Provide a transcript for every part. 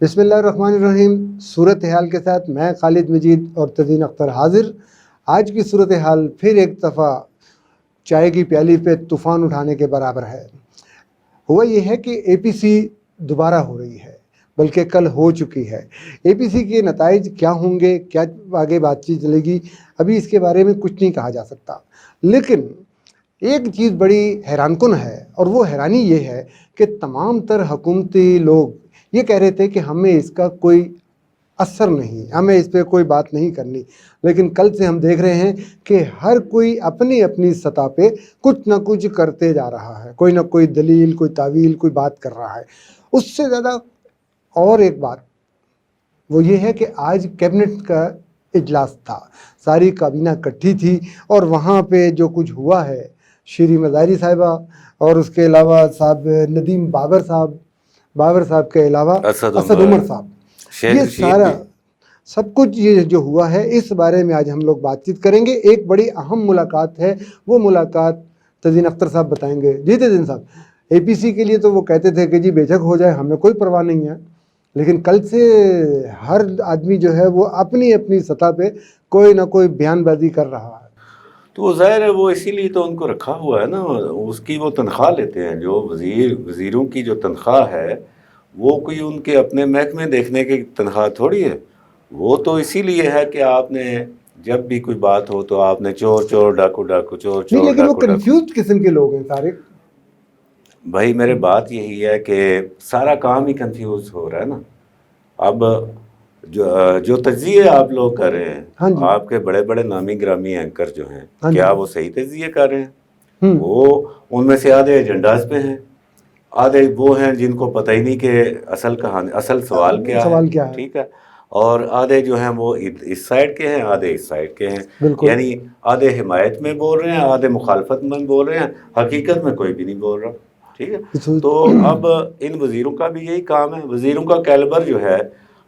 بسم اللہ الرحمن الرحیم. صورتحال کے ساتھ میں خالد مجید اور تزین اختر حاضر. آج کی صورتحال پھر ایک دفعہ چائے کی پیالی پہ طوفان اٹھانے کے برابر ہے. ہوا یہ ہے کہ اے پی سی دوبارہ ہو رہی ہے، بلکہ کل ہو چکی ہے. اے پی سی کے نتائج کیا ہوں گے، کیا آگے بات چیت چلے گی، ابھی اس کے بارے میں کچھ نہیں کہا جا سکتا. لیکن ایک چیز بڑی حیران کن ہے، اور وہ حیرانی یہ ہے کہ تمام تر حکومتی لوگ یہ کہہ رہے تھے کہ ہمیں اس کا کوئی اثر نہیں، ہمیں اس پہ کوئی بات نہیں کرنی. لیکن کل سے ہم دیکھ رہے ہیں کہ ہر کوئی اپنی اپنی سطح پہ کچھ نہ کچھ کرتے جا رہا ہے، کوئی نہ کوئی دلیل، کوئی تعویل، کوئی بات کر رہا ہے. اس سے زیادہ اور ایک بات وہ یہ ہے کہ آج کیبنٹ کا اجلاس تھا، ساری کابینہ اکٹھی تھی، اور وہاں پہ جو کچھ ہوا ہے، شیریں مزاری صاحبہ اور اس کے علاوہ صاحب ندیم بابر صاحب کے علاوہ اسد عمر صاحب، یہ سارا سب کچھ یہ جو ہوا ہے، اس بارے میں آج ہم لوگ بات چیت کریں گے. ایک بڑی اہم ملاقات ہے، وہ ملاقات تزین اختر صاحب بتائیں گے. جی تزین صاحب، اے پی سی کے لیے تو وہ کہتے تھے کہ جی بے شک ہو جائے، ہمیں کوئی پرواہ نہیں ہے، لیکن کل سے ہر آدمی جو ہے وہ اپنی اپنی سطح پہ کوئی نہ کوئی بیان بازی کر رہا ہے. تو وہ ظاہر ہے، وہ اسی لیے تو ان کو رکھا ہوا ہے نا، اس کی وہ تنخواہ لیتے ہیں. جو وزیروں کی جو تنخواہ ہے، وہ کوئی ان کے اپنے محکمے دیکھنے کی تنخواہ تھوڑی ہے. وہ تو اسی لیے ہے کہ آپ نے جب بھی کوئی بات ہو تو آپ نے چور چور ڈاکو ڈاکو چور نہیں، چور لیکن وہ ڈاکو ڈاکو. کنفیوزڈ قسم کے لوگ ہیں سارے. بھائی میرے بات یہی ہے کہ سارا کام ہی کنفیوز ہو رہا ہے نا. اب جو تجزیے آپ لوگ کر رہے ہیں، ہاں جی، آپ کے بڑے بڑے نامی گرامی اینکر جو ہیں، ہاں جی، کیا وہ صحیح تجزیے کر رہے ہیں؟ وہ ان میں سے آدھے ایجنڈاز پہ ہیں، آدھے وہ ہیں جن کو پتہ ہی نہیں کہ اصل سوال کیا ہے. ٹھیک ہے. اور آدھے جو ہیں وہ اس سائڈ کے ہیں، آدھے اس سائڈ کے ہیں. بالکل. یعنی آدھے حمایت میں بول رہے ہیں، آدھے مخالفت میں بول رہے ہیں، حقیقت میں کوئی بھی نہیں بول رہا. ٹھیک ہے. تو اب ان وزیروں کا بھی یہی کام ہے. وزیروں کا کیلبر جو ہے،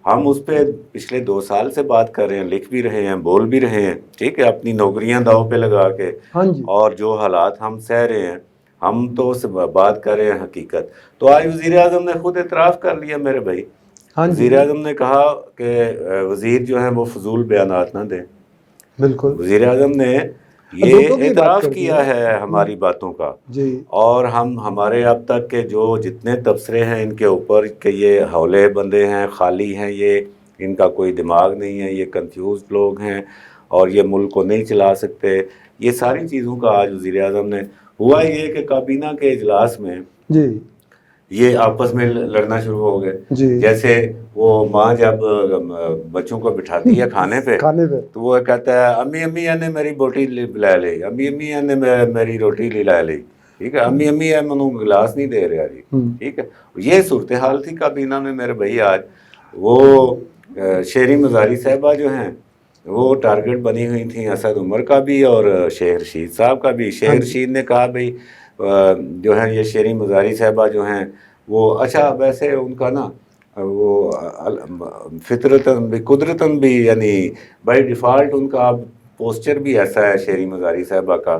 ہم اس پہ پچھلے 2 سال سے بات کر رہے ہیں، لکھ بھی رہے ہیں، بول بھی رہے ہیں. ٹھیک ہے. اپنی نوکریاں داؤ پہ لگا کے. ہاں جی. اور جو حالات ہم سہ رہے ہیں، ہم تو بات کر رہے ہیں حقیقت. تو آج وزیر اعظم نے خود اعتراف کر لیا میرے بھائی. وزیر اعظم نے کہا کہ وزیر جو ہیں وہ فضول بیانات نہ دیں. بالکل. وزیر اعظم نے یہ اعتراف کیا ہے ہماری باتوں کا. جی. اور ہمارے اب تک کے جو جتنے تبصرے ہیں ان کے اوپر کہ یہ حولے بندے ہیں، خالی ہیں، یہ ان کا کوئی دماغ نہیں ہے، یہ کنفیوز لوگ ہیں اور یہ ملک کو نہیں چلا سکتے، یہ ساری چیزوں کا آج وزیر اعظم نے. ہوا یہ کہ کابینہ کے اجلاس میں جی یہ آپس میں لڑنا شروع ہو گئے. جی. جیسے وہ ماں جب بچوں کو بٹھاتی ہے کھانے پہ تو وہ کہتا ہے امی امی نے میری بوٹی لے لی، امی امی نے میری روٹی لا لی. ٹھیک ہے. امی امی منو گلاس نہیں دے رہا جی. ٹھیک ہے. یہ صورتحال تھی کابینہ میں میرے بھائی. آج وہ شیریں مزاری صاحبہ جو ہیں وہ ٹارگٹ بنی ہوئی تھیں، اسد عمر کا بھی اور شیخ رشید صاحب کا بھی. شیخ رشید نے کہا بھائی جو ہے یہ شیریں مزاری صاحبہ جو ہیں وہ اچھا ویسے ان کا نا وہ فطرتاً بھی قدرتاً بھی یعنی بائی ڈیفالٹ ان کا پوسچر بھی ایسا ہے شیریں مزاری صاحبہ کا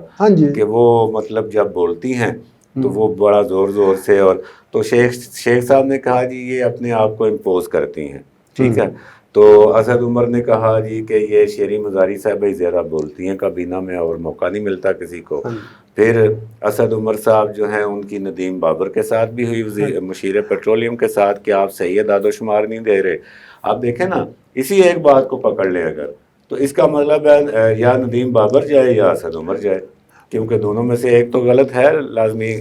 کہ وہ مطلب جب بولتی ہیں تو وہ بڑا زور سے. اور تو شیخ صاحب نے کہا جی یہ اپنے آپ کو امپوز کرتی ہیں. ٹھیک ہے. تو اسد عمر نے کہا جی کہ یہ شیریں مزاری صاحبہ ہی زیادہ بولتی ہیں کابینہ میں اور موقع نہیں ملتا کسی کو. پھر اسد عمر صاحب جو ہیں ان کی ندیم بابر کے ساتھ بھی ہوئی، مشیر پیٹرولیم کے ساتھ، کہ آپ صحیح اعداد و شمار نہیں دے رہے. آپ دیکھیں نا، اسی ایک بات کو پکڑ لیں اگر، تو اس کا مطلب ہے یا ندیم بابر جائے یا اسد عمر جائے، کیونکہ دونوں میں سے ایک تو غلط ہے لازمی.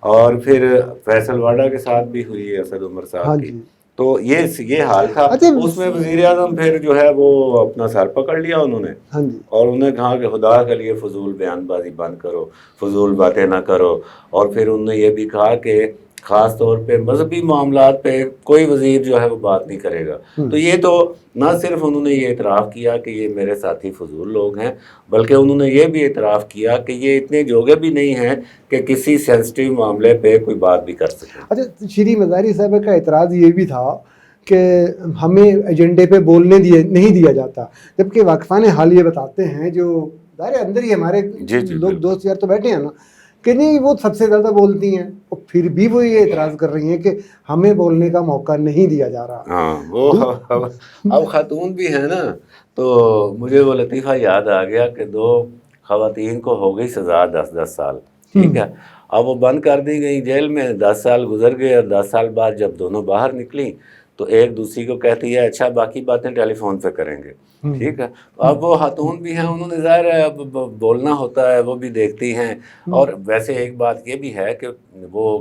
اور پھر فیصل واڈا کے ساتھ بھی ہوئی ہے اسد عمر صاحب کی. تو یہ حال تھا. اس میں وزیر اعظم پھر جو ہے وہ اپنا سر پکڑ لیا انہوں نے، اور انہوں نے کہا کہ خدا کے لیے فضول بیان بازی بند کرو، فضول باتیں نہ کرو. اور پھر انہوں نے یہ بھی کہا کہ خاص طور پہ مذہبی معاملات پہ کوئی وزیر جو ہے وہ بات نہیں کرے گا. تو یہ تو نہ صرف انہوں نے یہ اعتراف کیا کہ یہ میرے ساتھی فضول لوگ ہیں، بلکہ انہوں نے یہ بھی اعتراف کیا کہ یہ اتنے جوگے بھی نہیں ہیں کہ کسی سینسٹیو معاملے پہ کوئی بات بھی کر سکیں. اچھا، شیریں مزاری صاحبہ کا اعتراض یہ بھی تھا کہ ہمیں ایجنڈے پہ بولنے نہیں دیا جاتا، جبکہ واقفان حال یہ بتاتے ہیں جو ظاہر اندر ہی ہمارے لوگ دوست یار تو بیٹھے ہیں نا، کہ نہیں وہ سب سے زیادہ بولتی ہیں، اور پھر بھی وہ یہ اعتراض کر رہی ہیں کہ ہمیں بولنے کا موقع نہیں دیا جا رہا۔ ہاں وہ اب خاتون بھی ہیں نا، تو مجھے وہ لطیفہ یاد آ گیا کہ 2 خواتین کو ہو گئی سزا 10 سال، ٹھیک ہے، اب وہ بند کر دی گئی جیل میں، 10 سال گزر گئے، اور 10 سال بعد جب دونوں باہر نکلی تو ایک دوسری کو کہتی ہے اچھا باقی باتیں ٹیلی فون پہ کریں گے، ٹھیک ہے۔ اب وہ خاتون بھی ہیں، انہوں نے ظاہر ہے اب بولنا ہوتا ہے، وہ بھی دیکھتی ہیں، اور ویسے ایک بات یہ بھی ہے کہ وہ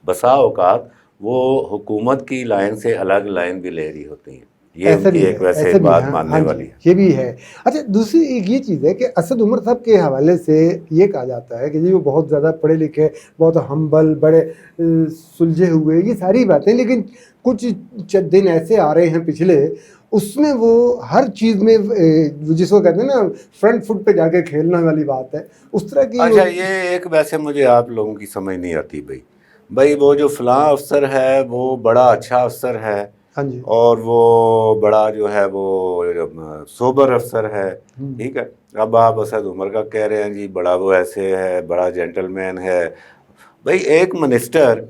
بسا اوقات وہ حکومت کی لائن سے الگ لائن بھی لے رہی ہوتی ہیں، یہ ان کی ایک ویسے بات ماننے والی ہے۔ یہ بھی ہے۔ اچھا دوسری ایک یہ چیز ہے کہ اسد عمر صاحب کے حوالے سے یہ کہا جاتا ہے کہ جی وہ بہت زیادہ پڑھے لکھے، بہت ہمبل، بڑے سلجھے ہوئے، یہ ساری باتیں، لیکن کچھ دن ایسے آ رہے ہیں پچھلے، اس میں وہ ہر چیز میں جس کو کہتے ہیں نا فرنٹ فٹ پہ جا کے کھیلنے والی بات ہے، اس طرح کی۔ اچھا یہ ایک ویسے مجھے آپ لوگوں کی سمجھ نہیں آتی بھائی وہ جو فلاں افسر ہے وہ بڑا اچھا افسر ہے، ہاں جی، اور وہ بڑا جو ہے وہ سوبر افسر ہے، ٹھیک ہے، اب آپ اسد عمر کا کہہ رہے ہیں جی بڑا وہ ایسے ہے، بڑا جینٹل مین ہے۔ بھائی ایک منسٹر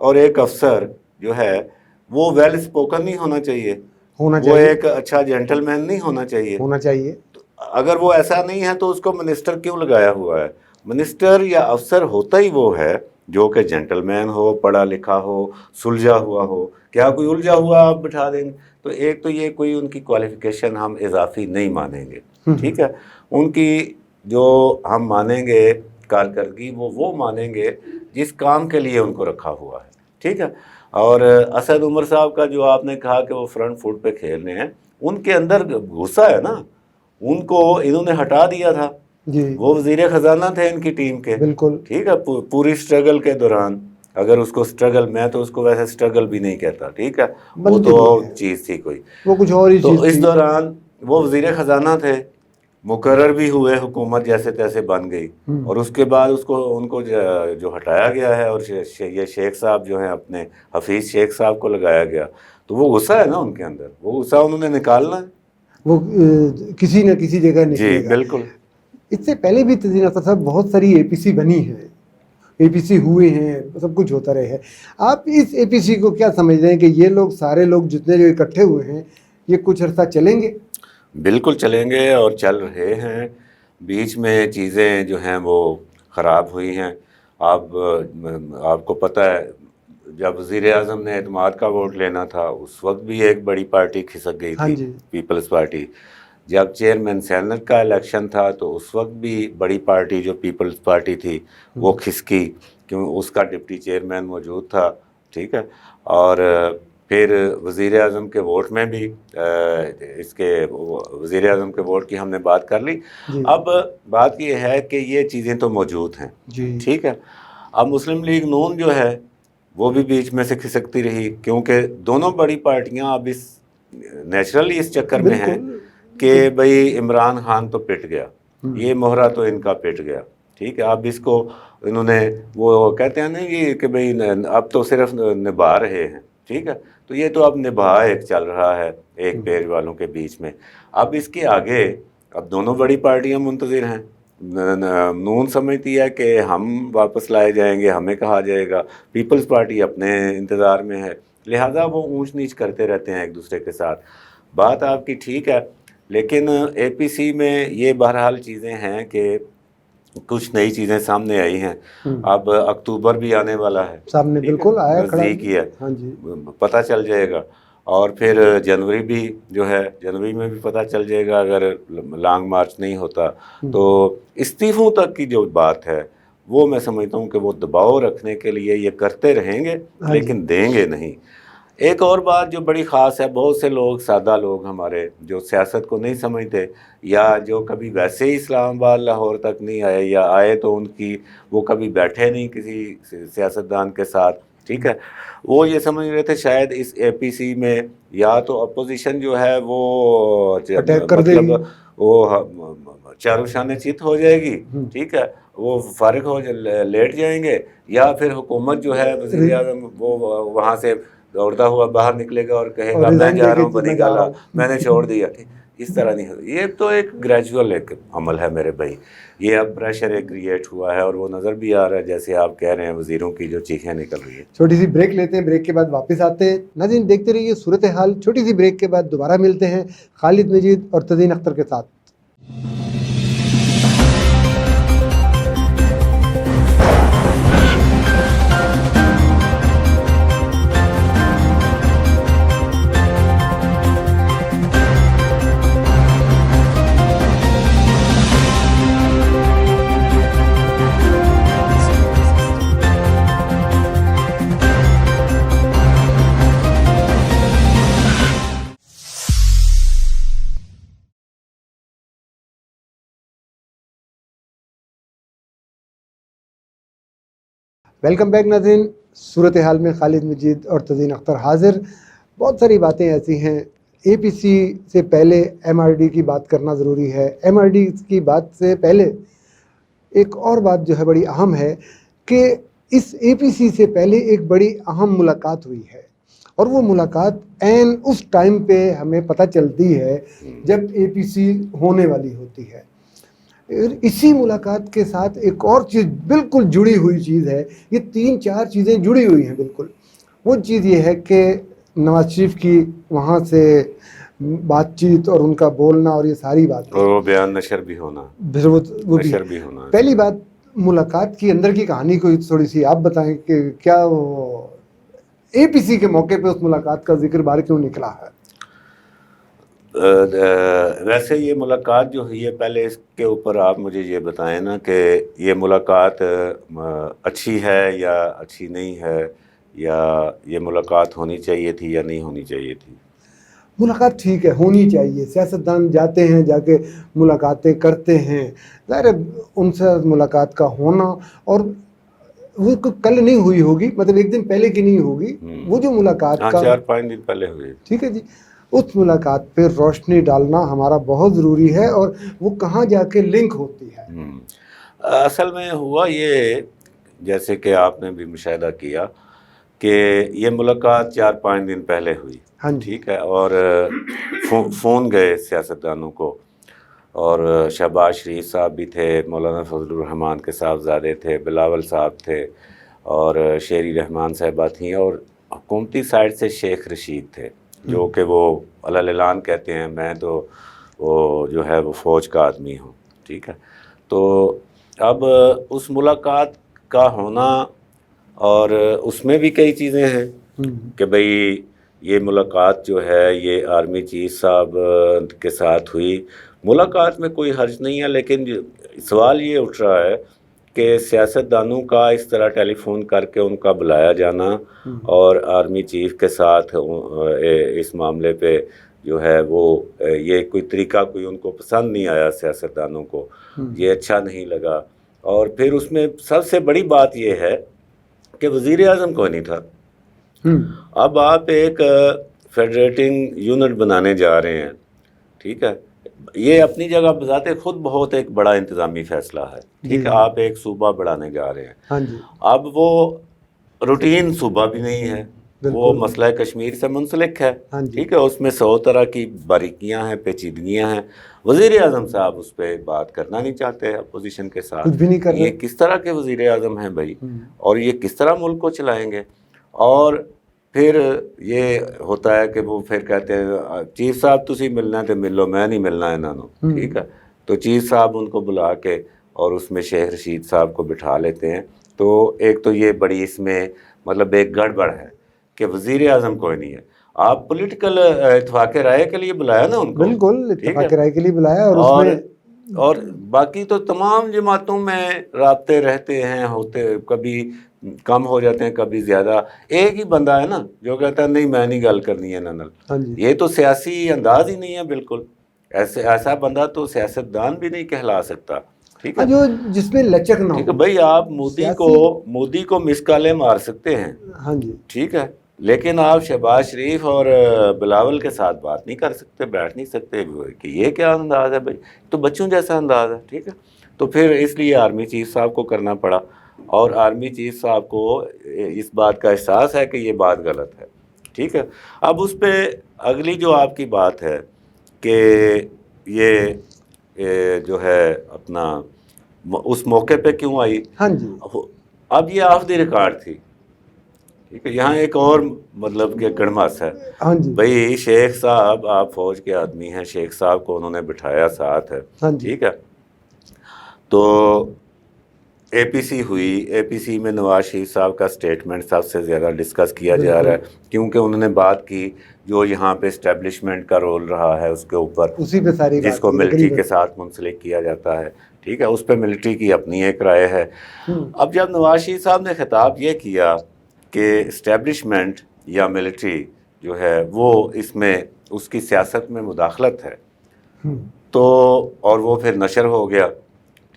اور ایک افسر جو ہے وہ ویل اسپوکن نہیں ہونا چاہیے، وہ ایک اچھا جینٹل مین نہیں ہونا چاہیے۔ اگر وہ ایسا نہیں ہے تو اس کو منسٹر کیوں لگایا ہوا ہے؟ منسٹر یا افسر ہوتا ہی وہ ہے جو کہ جینٹل مین ہو، پڑھا لکھا ہو، سلجھا ہوا ہو۔ کیا کوئی الجھا ہوا آپ بٹھا دیں گے؟ تو ایک تو یہ کوئی ان کی کوالیفیکیشن ہم اضافی نہیں مانیں گے، ٹھیک ہے، ان کی جو ہم مانیں گے کارکردگی وہ مانیں گے جس کام کے لیے ان کو رکھا ہوا ہے، ٹھیک ہے۔ اور اسد عمر صاحب کا جو آپ نے کہا کہ وہ فرنٹ فٹ پہ کھیل رہے ہیں، ان کے اندر غصہ ہے نا، ان کو انہوں نے ہٹا دیا تھا، وہ وزیر خزانہ تھے ان کی ٹیم کے، بالکل ٹھیک ہے، پوری سٹرگل کے دوران، اگر اس کو سٹرگل، میں تو اس کو ویسے سٹرگل بھی نہیں کہتا، ٹھیک ہے، وہ تو اور چیز تھی کوئی، وہ کچھ اور ہی چیز تو اس دوران وہ وزیر خزانہ تھے، مقرر بھی ہوئے، حکومت جیسے تیسے بن گئی، اور اس کے بعد ان کو جو ہٹایا گیا ہے، اور یہ شیخ صاحب جو ہیں اپنے حفیظ شیخ صاحب کو لگایا گیا، تو وہ غصہ ہے نا ان کے اندر، وہ غصہ انہوں نے نکالنا ہے، وہ کسی نہ کسی جگہ نکلے گا۔ بالکل۔ اس سے پہلے بھی تزین اختر صاحب بہت ساری اے پی سی بنی ہے، اے پی سی ہوئے ہیں، سب کچھ ہوتا رہے ہے۔ آپ اس اے پی سی کو کیا سمجھ رہے ہیں کہ یہ لوگ سارے لوگ جتنے جو اکٹھے ہوئے ہیں یہ کچھ عرصہ چلیں گے؟ بالکل چلیں گے، اور چل رہے ہیں۔ بیچ میں چیزیں جو ہیں وہ خراب ہوئی ہیں۔ آپ کو پتہ ہے جب وزیر اعظم نے اعتماد کا ووٹ لینا تھا اس وقت بھی ایک بڑی پارٹی کھسک گئی تھی، پیپلز پارٹی۔ جب چیئرمین سینٹ کا الیکشن تھا تو اس وقت بھی بڑی پارٹی جو پیپلز پارٹی تھی وہ کھسکی، کیوں اس کا ڈپٹی چیئرمین موجود تھا، ٹھیک ہے۔ اور پھر وزیر اعظم کے ووٹ میں بھی اس کے وزیر اعظم کے ووٹ کی ہم نے بات کر لی۔ اب بات یہ ہے کہ یہ چیزیں تو موجود ہیں، ٹھیک ہے۔ اب مسلم لیگ نون جو ہے وہ بھی بیچ میں سے کھسکتی رہی، کیونکہ دونوں بڑی پارٹیاں اب نیچرلی اس چکر میں ہیں کہ بھئی عمران خان تو پٹ گیا، یہ مہرہ تو ان کا پٹ گیا، ٹھیک ہے۔ اب اس کو انہوں نے وہ کہتے ہیں نہیں کہ بھئی اب تو صرف نبھا رہے ہیں، ٹھیک ہے، تو یہ تو اب نبھا ایک چل رہا ہے ایک پیر والوں کے بیچ میں۔ اب اس کے آگے اب دونوں بڑی پارٹیاں منتظر ہیں۔ نون سمجھتی ہے کہ ہم واپس لائے جائیں گے، ہمیں کہا جائے گا، پیپلز پارٹی اپنے انتظار میں ہے، لہٰذا وہ اونچ نیچ کرتے رہتے ہیں ایک دوسرے کے ساتھ۔ بات آپ کی ٹھیک ہے، لیکن اے پی سی میں یہ بہرحال چیزیں ہیں کہ کچھ نئی چیزیں سامنے آئی ہیں۔ اب اکتوبر بھی آنے والا ہے، سامنے بالکل آیا نزدیک ہی ہے، پتہ چل جائے گا۔ اور پھر جنوری بھی جو ہے، جنوری میں بھی پتہ چل جائے گا اگر لانگ مارچ نہیں ہوتا تو۔ استعفوں تک کی جو بات ہے وہ میں سمجھتا ہوں کہ وہ دباؤ رکھنے کے لیے یہ کرتے رہیں گے لیکن دیں گے نہیں۔ ایک اور بات جو بڑی خاص ہے، بہت سے لوگ، سادہ لوگ ہمارے جو سیاست کو نہیں سمجھتے، یا جو کبھی ویسے ہی اسلام آباد لاہور تک نہیں آئے، یا آئے تو وہ کبھی بیٹھے نہیں کسی سیاستدان کے ساتھ، ٹھیک ہے، وہ یہ سمجھ رہے تھے شاید اس اے پی سی میں یا تو اپوزیشن جو ہے وہ مطلب وہ چاروں شانے چیت ہو جائے گی، ٹھیک ہے، وہ فارغ ہو لیٹ جائیں گے، یا پھر حکومت جو ہے وزیر اعظم وہ وہاں سے دوڑتا ہوا باہر نکلے گا اور کہے گا میں جا رہا ہوں بنی گالا، میں نے چھوڑ دیا۔ اس طرح نہیں ہوتی. یہ تو ایک گریجول ایک عمل ہے میرے بھائی. یہ اب پریشر ایک کریٹ ہوا ہے اور وہ نظر بھی آ رہا ہے جیسے آپ کہہ رہے ہیں وزیروں کی جو چیخیں نکل رہی ہے. چھوٹی سی بریک لیتے ہیں, بریک کے بعد واپس آتے ہیں. ناظرین دیکھتے رہیے صورتحال. چھوٹی سی بریک کے بعد دوبارہ ملتے ہیں خالد مجید اور تزین اختر کے ساتھ. ویلکم بیک ناظرین. صورتحال میں خالد مجید اور تزین اختر حاضر. بہت ساری باتیں ایسی ہیں. اے پی سی سے پہلے ایم آر ڈی کی بات کرنا ضروری ہے. ایم آر ڈی کی بات سے پہلے ایک اور بات جو ہے بڑی اہم ہے کہ اس اے پی سی سے پہلے ایک بڑی اہم ملاقات ہوئی ہے, اور وہ ملاقات عین اس ٹائم پہ ہمیں پتہ چلتی ہے جب اے پی سی ہونے والی ہوتی ہے. اسی ملاقات کے ساتھ ایک اور چیز بالکل جڑی ہوئی چیز ہے. یہ 3-4 چیزیں جڑی ہوئی ہیں بالکل. وہ چیز یہ ہے کہ نواز شریف کی وہاں سے بات چیت اور ان کا بولنا اور یہ ساری باتیں, اور وہ بیان نشر بھی ہونا, وہ نشر بھی ہونا. پہلی بات ملاقات کی اندر کی کہانی کو تھوڑی سی آپ بتائیں کہ کیا اے پی سی کے موقع پہ اس ملاقات کا ذکر بار کیوں نکلا ہے؟ ویسے یہ ملاقات جو ہوئی ہے, پہلے اس کے اوپر آپ مجھے یہ بتائیں نا کہ یہ ملاقات اچھی ہے یا اچھی نہیں ہے, یا یہ ملاقات ہونی چاہیے تھی یا نہیں ہونی چاہیے تھی؟ ملاقات ٹھیک ہے, ہونی چاہیے. سیاستدان جاتے ہیں, جا کے ملاقاتیں کرتے ہیں, ظاہر ہے ان سے ملاقات کا ہونا, اور وہ کل نہیں ہوئی ہوگی, مطلب ایک دن پہلے کی نہیں ہوگی. وہ جو ملاقات کا 4-5 دن پہلے ہوئی, ٹھیک ہے جی, اس ملاقات پہ روشنی ڈالنا ہمارا بہت ضروری ہے, اور وہ کہاں جا کے لنک ہوتی ہے. اصل میں ہوا یہ, جیسے کہ آپ نے بھی مشاہدہ کیا کہ یہ ملاقات 4-5 دن پہلے ہوئی, ٹھیک ہے, اور فون گئے سیاستدانوں کو, اور شہباز شریف صاحب بھی تھے, مولانا فضل الرحمان کے صاحبزادے تھے, بلاول صاحب تھے, اور شیری رحمان صاحبہ تھیں, اور حکومتی سائڈ سے شیخ رشید تھے, جو کہ وہ علی اعلان کہتے ہیں میں تو وہ جو ہے وہ فوج کا آدمی ہوں, ٹھیک ہے. تو اب اس ملاقات کا ہونا, اور اس میں بھی کئی چیزیں ہیں کہ بھئی یہ ملاقات جو ہے یہ آرمی چیف صاحب کے ساتھ ہوئی. ملاقات میں کوئی حرج نہیں ہے, لیکن سوال یہ اٹھ رہا ہے کہ سیاستدانوں کا اس طرح ٹیلی فون کر کے ان کا بلایا جانا, اور آرمی چیف کے ساتھ اس معاملے پہ جو ہے وہ یہ کوئی طریقہ کوئی ان کو پسند نہیں آیا سیاستدانوں کو, یہ اچھا نہیں لگا. اور پھر اس میں سب سے بڑی بات یہ ہے کہ وزیر اعظم کوئی نہیں تھا. اب آپ ایک فیڈریٹنگ یونٹ بنانے جا رہے ہیں, ٹھیک ہے, یہ اپنی جگہ بذات خود بہت ایک بڑا انتظامی فیصلہ ہے, ٹھیک ہے, آپ ایک صوبہ بڑھانے جا رہے ہیں. اب وہ روٹین صوبہ بھی نہیں ہے, وہ مسئلہ کشمیر سے منسلک ہے, ٹھیک ہے, اس میں 100 طرح کی باریکیاں ہیں, پیچیدگیاں ہیں. وزیر اعظم صاحب اس پہ بات کرنا نہیں چاہتے اپوزیشن کے ساتھ. یہ کس طرح کے وزیر اعظم ہیں بھائی, اور یہ کس طرح ملک کو چلائیں گے؟ اور پھر یہ ہوتا ہے کہ وہ پھر کہتے ہیں چیف صاحب تسی ملنا ہے تو ملو, میں نہیں ملنا انہوں, ٹھیک ہے. تو چیف صاحب ان کو بلا کے اور اس میں شیخ رشید صاحب کو بٹھا لیتے ہیں. تو ایک تو یہ بڑی اس میں مطلب ایک گڑبڑ ہے کہ وزیر اعظم کوئی نہیں ہے. آپ پولیٹیکل اتفاق رائے کے لیے بلایا نا ان کو, بالکل اتفاق رائے کے لیے بلایا, اور باقی تو تمام جماعتوں میں رابطے رہتے ہیں, ہوتے کبھی کم ہو جاتے ہیں کبھی زیادہ. ایک ہی بندہ ہے نا جو کہتا ہے نہیں میں نہیں گل کرنی ہے نل. یہ تو سیاسی انداز ہی نہیں ہے بالکل. ایسا بندہ تو سیاستدان بھی نہیں کہلا سکتا, ٹھیک ہے, جو جس میں لچک نہ ہو. ٹھیک ہے بھائی, آپ مودی کو مسکالے مار سکتے ہیں, ٹھیک ہے, لیکن آپ شہباز شریف اور بلاول کے ساتھ بات نہیں کر سکتے, بیٹھ نہیں سکتے کہ یہ کیا انداز ہے بھائی, تو بچوں جیسا انداز ہے, ٹھیک ہے. تو پھر اس لیے آرمی چیف صاحب کو کرنا پڑا, اور آرمی چیف صاحب کو اس بات کا احساس ہے کہ یہ بات غلط ہے, ٹھیک ہے. اب اس پہ اگلی جو آپ کی بات ہے کہ یہ جو ہے اپنا اس موقع پہ کیوں آئی. ہاں جی. اب یہ آف دی ریکارڈ تھی. ٹھیک ہے, یہاں ایک اور مطلب کہ گڑماس ہے. ہاں جی. بھائی شیخ صاحب آپ فوج کے آدمی ہیں, شیخ صاحب کو انہوں نے بٹھایا ساتھ ہے. ہاں جی. ٹھیک ہے, تو اے پی سی ہوئی. اے پی سی میں نواز شریف صاحب کا اسٹیٹمنٹ سب سے زیادہ ڈسکس کیا جا رہا ہے, کیونکہ انہوں نے بات کی جو یہاں پہ اسٹیبلشمنٹ کا رول رہا ہے اس کے اوپر, اسی پہ ساری جس کو ملٹری کے ساتھ منسلک کیا جاتا ہے. ٹھیک ہے, اس پہ ملٹری کی اپنی ایک رائے ہے. اب جب نواز شریف صاحب نے خطاب یہ کیا کہ اسٹیبلشمنٹ یا ملٹری جو ہے وہ اس میں اس کی سیاست میں مداخلت ہے, تو اور وہ پھر نشر ہو گیا.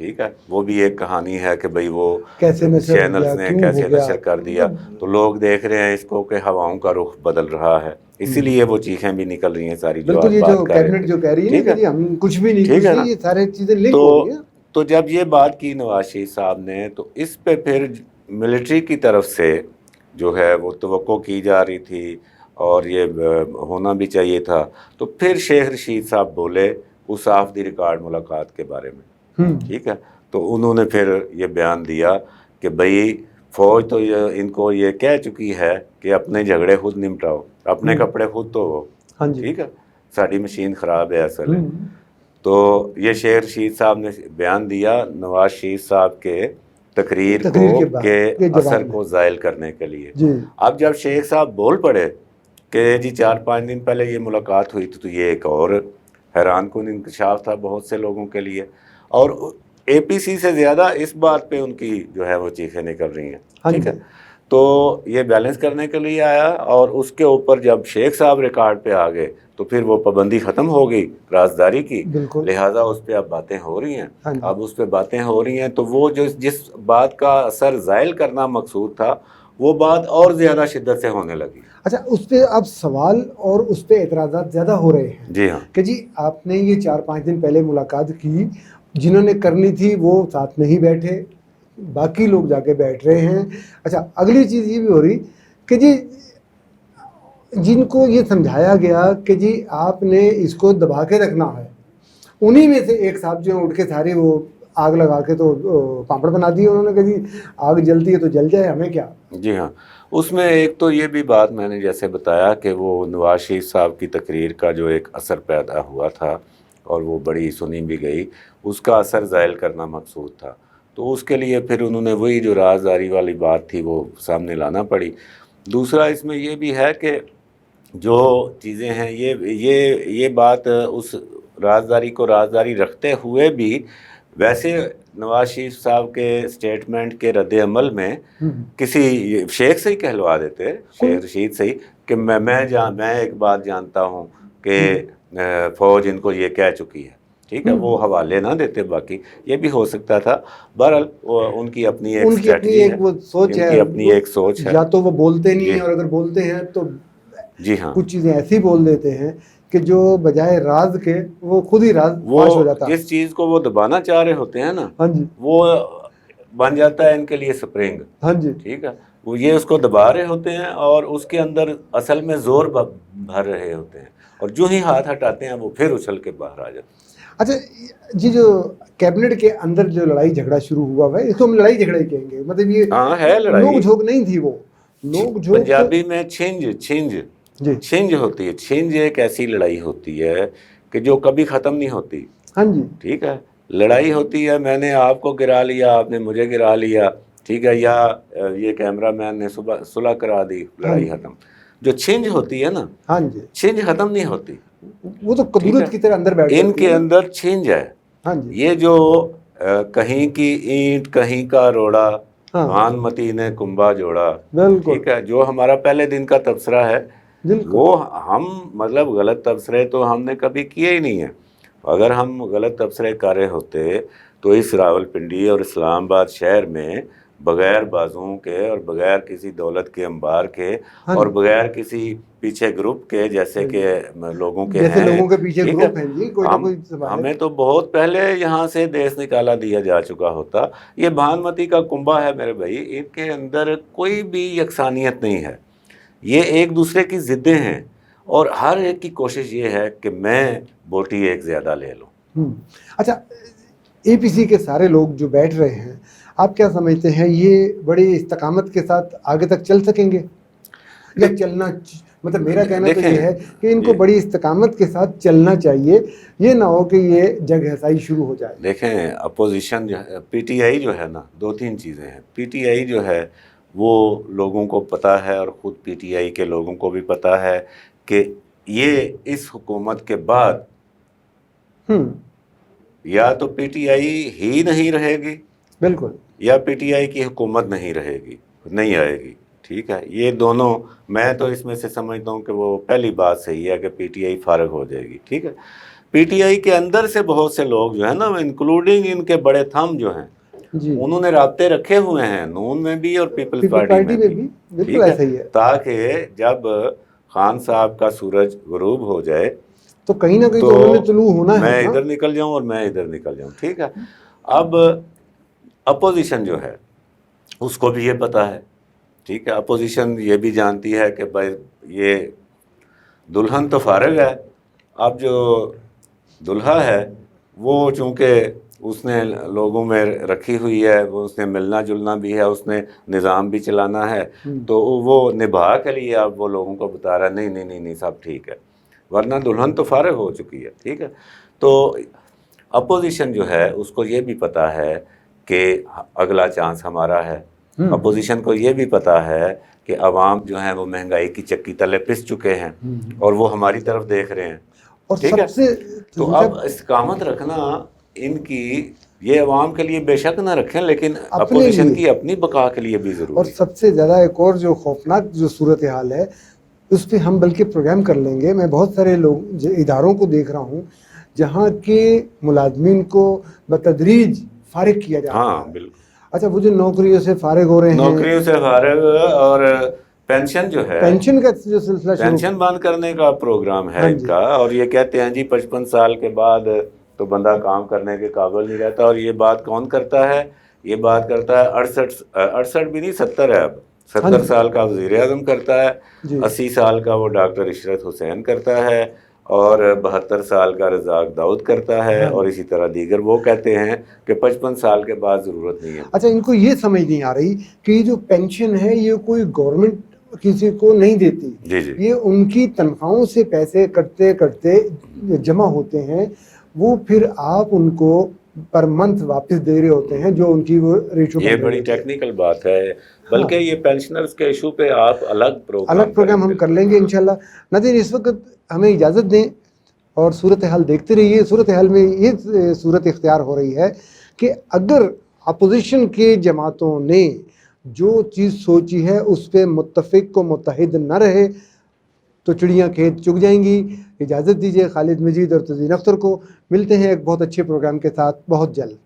ٹھیک ہے, وہ بھی ایک کہانی ہے کہ بھئی وہ چینلز نے کیسے نشر کر دیا. تو لوگ دیکھ رہے ہیں اس کو کہ ہواؤں کا رخ بدل رہا ہے, اسی لیے وہ چیخیں بھی نکل رہی ہیں ساری جو بالکل. یہ بات جو کر رہے کیبنٹ جو کہہ رہی ہے ٹھیک نا کہ ہم کچھ بھی نہیں, ٹھیک ہے نا, یہ سارے چیزیں لنک ہو رہی ہیں. تو جب یہ بات کی نواز شریف صاحب نے, تو اس پہ پھر ملٹری کی طرف سے جو ہے وہ توقع کی جا رہی تھی اور یہ ہونا بھی چاہیے تھا. تو پھر شیخ رشید صاحب بولے اس آف دی ریکارڈ ملاقات کے بارے میں. ٹھیک ہے, تو انہوں نے پھر یہ بیان دیا کہ بھئی فوج تو ان کو یہ کہہ چکی ہے کہ اپنے جھگڑے خود نمٹاؤ, اپنے کپڑے خود دھوؤ. ٹھیک ہے, ساری مشین خراب ہے اصل ہے. تو یہ شیخ رشید صاحب نے بیان دیا نواز شریف صاحب کے تقریر کو کے اثر کو زائل کرنے کے لیے. اب جب شیخ صاحب بول پڑے کہ جی 4-5 دن پہلے یہ ملاقات ہوئی تھی, تو یہ ایک اور حیران کن انکشاف تھا بہت سے لوگوں کے لیے, اور اے پی سی سے زیادہ اس بات پہ ان کی جو ہے وہ چیخیں نکل رہی ہیں. ٹھیک ہے, تو یہ بیلنس کرنے کے لیے آیا, اور اس کے اوپر جب شیخ صاحب ریکارڈ پہ آ گئے تو پھر وہ پابندی ختم ہو گئی رازداری کی, لہٰذا اس پہ اب باتیں ہو رہی ہیں. اب اس پہ باتیں ہو رہی ہیں تو وہ جو جس بات کا اثر زائل کرنا مقصود تھا وہ بات اور زیادہ شدت سے ہونے لگی. اچھا, اس پہ اب سوال اور اس پہ اعتراضات زیادہ ہو رہے ہیں. جی ہاں, کہ جی آپ نے یہ 4-5 دن پہلے ملاقات کی, جنہوں نے کرنی تھی وہ ساتھ نہیں بیٹھے, باقی لوگ جا کے بیٹھ رہے ہیں. اچھا, اگلی چیز یہ بھی ہو رہی کہ جی جن کو یہ سمجھایا گیا کہ جی آپ نے اس کو دبا کے رکھنا ہے, انہی میں سے ایک صاحب جو اٹھ کے ساری وہ آگ لگا کے تو پاپڑ بنا دی انہوں نے کہ جی آگ جلتی ہے تو جل جائے, ہمیں کیا. جی ہاں, اس میں ایک تو یہ بھی بات میں نے جیسے بتایا کہ وہ نواز شریف صاحب کی تقریر کا جو ایک اثر پیدا ہوا تھا اور وہ بڑی سنی بھی گئی, اس کا اثر زائل کرنا مقصود تھا. تو اس کے لیے پھر انہوں نے وہی جو رازداری والی بات تھی وہ سامنے لانا پڑی. دوسرا اس میں یہ بھی ہے کہ جو چیزیں ہیں یہ بات اس رازداری کو رازداری رکھتے ہوئے بھی ویسے نواز شریف صاحب کے اسٹیٹمنٹ کے رد عمل میں کسی شیخ سے ہی کہلوا دیتے, شیخ رشید سے ہی, کہ میں ایک بات جانتا ہوں کہ فوج ان کو یہ کہہ چکی ہے. ٹھیک ہے, وہ حوالے نہ دیتے, باقی یہ بھی ہو سکتا تھا. بہرحال ان کی اپنی ایک اسٹریٹجی ہے, ان کی اپنی ایک سوچ ہے. یا تو وہ بولتے نہیں ہیں, اور اگر بولتے ہیں تو جی ہاں کچھ چیزیں ایسی بول دیتے ہیں کہ جو بجائے راز کے وہ خود ہی راز فاش ہو جاتا ہے. جس چیز کو وہ دبانا چاہ رہے ہوتے ہیں نا, ہاں جی, وہ بن جاتا ہے ان کے لیے سپرنگ. ہاں جی, ٹھیک ہے, وہ یہ اس کو دبا رہے ہوتے ہیں اور اس کے اندر اصل میں زور بھر رہے ہوتے ہیں, اور جو ہی ہاتھ ہٹاتے ہیں وہ پھر اچھل کے باہر آ جاتے ہیں. اچھا جی, جو کیبنٹ کے اندر جو لڑائی جھگڑا شروع ہوا ہے اس کو ہم لڑائی جھگڑا ہی کہیں گے, مطلب یہ ہے لڑائی, نوک جھوک نہیں تھی. وہ نوک جھوک پنجابی میں چھنج ہوتی ہے. چھنج ایک ایسی لڑائی ہوتی ہے کہ جو کبھی ختم نہیں ہوتی. ہاں جی, ٹھیک ہے, لڑائی ہوتی ہے میں نے آپ کو گرا لیا, آپ نے مجھے گرا لیا. ٹھیک ہے, یا یہ کیمرہ مین نے صلح کرا دی, لڑائی ختم. جو چھنج ہوتی ہے نا, ہاں جی, چھنج ختم نہیں ہوتی, وہ تو قدرت کی طرح اندر بیٹھ ان کے اندر چھنج ہے. ہاں جی, یہ جو کہیں کی اینٹ کہیں کا روڑا, بھان متی نے کنبا جوڑا. ٹھیک ہے, جو ہمارا پہلے دن کا تبصرہ ہے, وہ ہم مطلب غلط تبصرے تو ہم نے کبھی کیے ہی نہیں ہیں. اگر ہم غلط تبصرے کر رہے ہوتے تو اس راولپنڈی اور اسلام آباد شہر میں بغیر بازوؤں کے اور بغیر کسی دولت کے انبار کے اور بغیر کسی پیچھے گروپ کے جیسے کہ لوگوں کے ہیں, لوگوں کے پیچھے گروپ ہیں جی, ہمیں تو بہت پہلے یہاں سے دیس نکالا دیا جا چکا ہوتا. یہ بھانمتی کا کنبا ہے میرے بھائی, ان کے اندر کوئی بھی یکسانیت نہیں ہے, یہ ایک دوسرے کی ضدیں ہیں. اور ہر ایک کی کوشش یہ ہے کہ میں بوٹی ایک زیادہ لے لوں۔ اچھا، اے پی سی کے سارے لوگ جو بیٹھ رہے ہیں، آپ کیا سمجھتے ہیں یہ بڑی استقامت کے ساتھ آگے تک چل سکیں گے یا چلنا، مطلب میرا کہنا تو یہ ہے کہ ان کو بڑی استقامت کے ساتھ چلنا چاہیے، یہ نہ ہو کہ یہ جنگ ہسائی شروع ہو جائے؟ دیکھیں اپوزیشن جو ہے، پی ٹی آئی جو ہے نا، دو تین چیزیں ہیں۔ پی ٹی آئی جو ہے وہ لوگوں کو پتہ ہے، اور خود پی ٹی آئی کے لوگوں کو بھی پتہ ہے کہ یہ اس حکومت کے بعد یا تو پی ٹی آئی ہی نہیں رہے گی، بالکل، یا پی ٹی آئی کی حکومت نہیں رہے گی، نہیں آئے گی، ٹھیک ہے۔ یہ دونوں، میں تو اس میں سے سمجھتا ہوں کہ وہ پہلی بات صحیح ہے کہ پی ٹی آئی فارغ ہو جائے گی، ٹھیک ہے۔ پی ٹی آئی کے اندر سے بہت سے لوگ جو ہیں نا، انکلوڈنگ ان کے بڑے تھم جو ہیں، انہوں نے رابطے رکھے ہوئے ہیں نون میں بھی اور پیپلز پارٹی میں بھی، بالکل ایسا ہی ہے، تاکہ جب خان صاحب کا سورج غروب ہو جائے تو کہیں نہ کہیں تو انہوں نے طلوع ہونا ہے، میں ادھر نکل جاؤں اور میں ادھر نکل جاؤں، ٹھیک ہے۔ اب اپوزیشن جو ہے اس کو بھی یہ پتہ ہے، ٹھیک ہے۔ اپوزیشن یہ بھی جانتی ہے کہ بھائی یہ دلہن تو فارغ ہے، اب جو دلہا ہے وہ چونکہ اس نے لوگوں میں رکھی ہوئی ہے، وہ اس نے ملنا جلنا بھی ہے، اس نے نظام بھی چلانا ہے، تو وہ نبھا کے لیے اب وہ لوگوں کو بتا رہا ہے نہیں نہیں نہیں نہیں سب ٹھیک ہے، ورنہ دلہن تو فارغ ہو چکی ہے، ٹھیک ہے۔ تو اپوزیشن جو ہے اس کو یہ بھی پتہ ہے کہ اگلا چانس ہمارا ہے، اپوزیشن کو یہ بھی پتہ ہے کہ عوام جو ہیں وہ مہنگائی کی چکی تلے پس چکے ہیں اور وہ ہماری طرف دیکھ رہے ہیں، ٹھیک ہے۔ تو اب استقامت رکھنا ان کی، یہ عوام کے لیے بے شک نہ رکھیں، لیکن اپوزیشن کی اپنی بقا کے لیے بھی ضروری ہے۔ اور سب سے زیادہ ایک اور جو خوفناک جو صورتحال ہے اس پہ ہم بلکہ پروگرام کر لیں گے۔ میں بہت سارے لوگ اداروں کو دیکھ رہا ہوں جہاں کے ملازمین کو بتدریج فارغ کیا جا رہا ہے۔ ہاں بالکل۔ اچھا، وہ جو نوکریوں سے فارغ ہو رہے ہیں، نوکریوں سے فارغ، اور پینشن جو ہے، پینشن کا جو سلسلہ پینشن بند کرنے کا پروگرام ہے ان کا، اور یہ کہتے ہیں جی 55 سال کے بعد تو بندہ کام کرنے کے قابل نہیں رہتا، اور یہ بات کون کرتا ہے؟ یہ بات کرتا ہے 68 بھی نہیں 70 ہے، اب 70 سال کا وزیر اعظم کرتا ہے، 80 سال کا وہ ڈاکٹر عشرت حسین کرتا ہے، اور 72 سال کا رزاق داؤد کرتا ہے، اور اسی طرح دیگر۔ وہ کہتے ہیں کہ 55 سال کے بعد ضرورت نہیں ہے۔ اچھا، ان کو یہ سمجھ نہیں آ رہی کہ یہ جو پینشن ہے یہ کوئی گورنمنٹ کسی کو نہیں دیتی، یہ ان کی تنخواہوں سے پیسے کٹتے کٹتے جمع ہوتے ہیں، وہ پھر آپ ان کو پر منتھ واپس دے رہے ہوتے ہیں جو ان کی وہ ریشو۔ یہ بڑی ٹیکنیکل بات ہے، بلکہ یہ پینشنرز کے ایشو پہ آپ الگ پروگرام ہم کر لیں گے انشاءاللہ۔ ناظرین، اس وقت ہمیں اجازت دیں اور صورتحال دیکھتے رہیے۔ صورتحال میں یہ صورت اختیار ہو رہی ہے کہ اگر اپوزیشن کے جماعتوں نے جو چیز سوچی ہے اس پہ متفق کو متحد نہ رہے تو چڑیاں کھیت چگ جائیں گی۔ اجازت دیجیے خالد مجید اور تزین اختر کو، ملتے ہیں ایک بہت اچھے پروگرام کے ساتھ بہت جلد۔